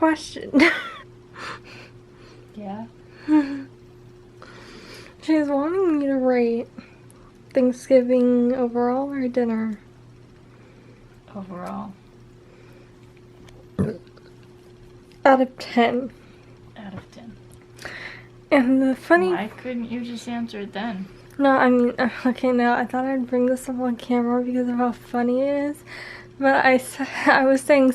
question. Yeah? She's wanting me to rate Thanksgiving overall or dinner? Overall. Out of 10. Out of 10. And the funny... Why couldn't you just answer it then? No, I mean, okay, no, I thought I'd bring this up on camera because of how funny it is. But I was saying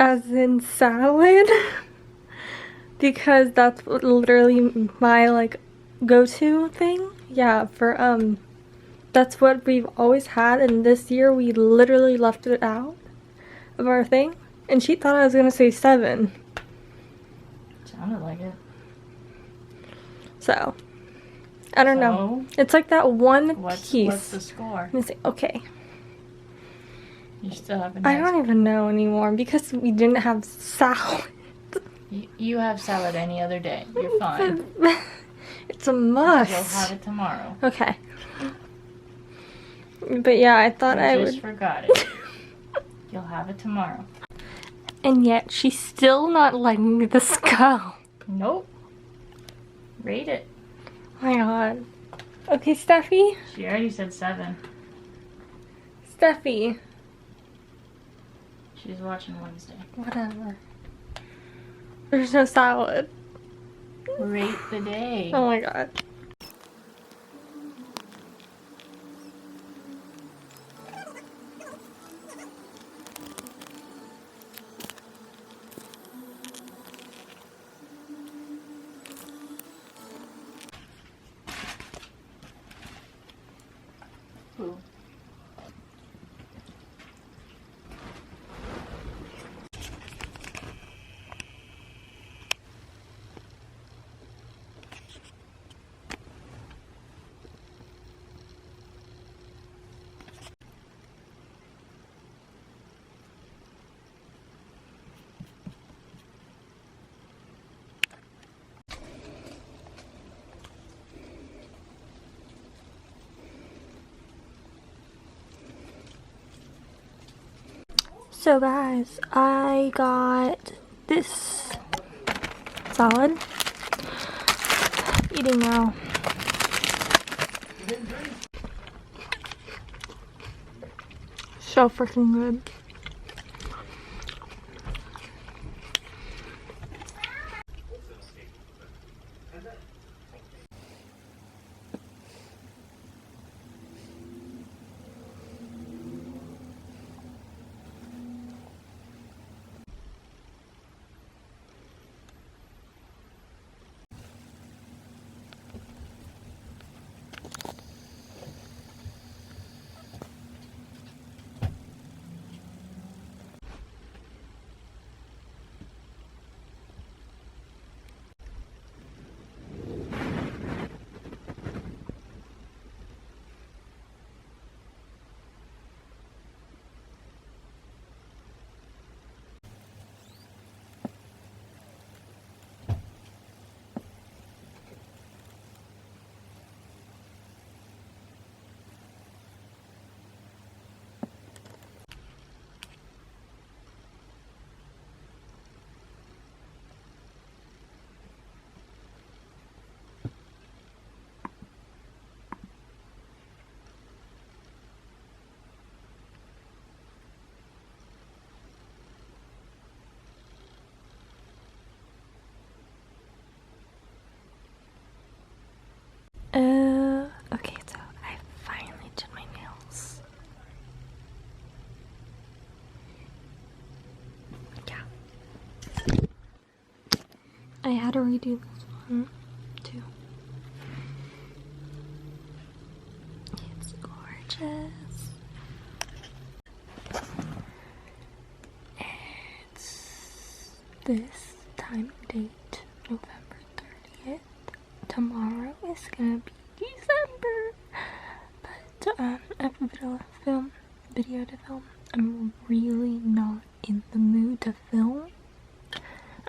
as in salad. Because that's literally my, like, go-to thing. Yeah, for, that's what we've always had. And this year we literally left it out of our thing. And she thought I was gonna say 7. Sounded like it. So, I don't know. It's like that one piece. What's the score? Let me see. Okay. You still haven't I don't even know anymore because we didn't have salad. You have salad any other day. You're fine. It's a must. You'll have it tomorrow. Okay. But yeah, I thought I just forgot it. You'll have it tomorrow. And yet, she's still not letting this go. Nope. Rate it. Oh my god. Okay, Steffi. She already said 7. Steffi. She's watching Wednesday. Whatever. There's no salad. Rate the day. Oh my god. Ooh. So guys, I got this salad. Eating now. So freaking good. Okay, so I finally did my nails. Yeah. I had to redo this one, too. It's gorgeous. It's this time and date, November 30th. Tomorrow is gonna be December, but I have a video to film. I'm really not in the mood to film.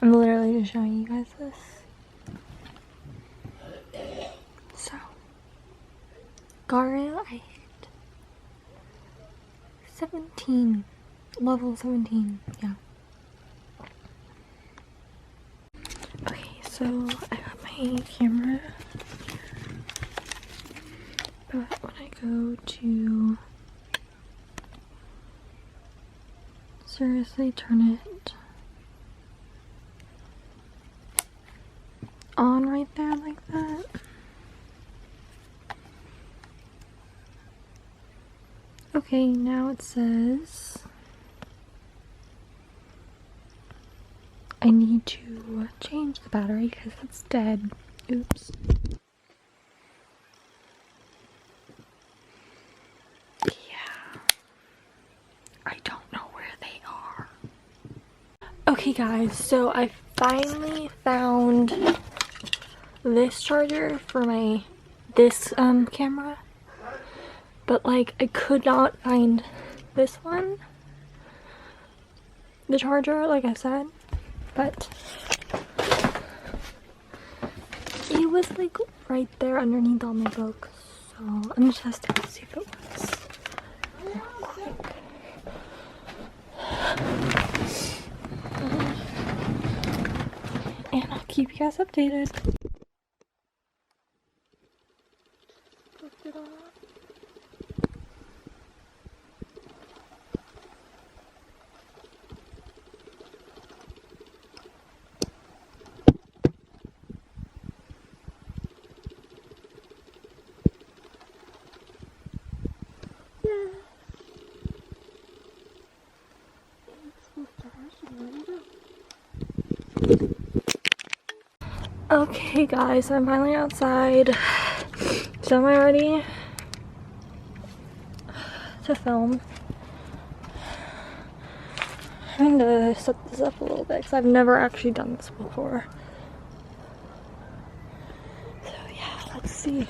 I'm literally just showing you guys this. So, Gabrielle, I hit 17 Level 17, yeah. Okay, so I got my camera, but when I go to seriously turn it on right there like that, okay, now it says I need to change the battery because it's dead. Oops. Yeah. I don't know where they are. Okay guys, so I finally found this charger for this camera. But like I could not find this one. The charger, like I said. But it was like right there underneath all my books, so I'm gonna test it to see if it works real quick. And I'll keep you guys updated. Lift it up. Okay guys, I'm finally outside. So am I ready to film? I'm gonna set this up a little bit because I've never actually done this before. So yeah, let's see.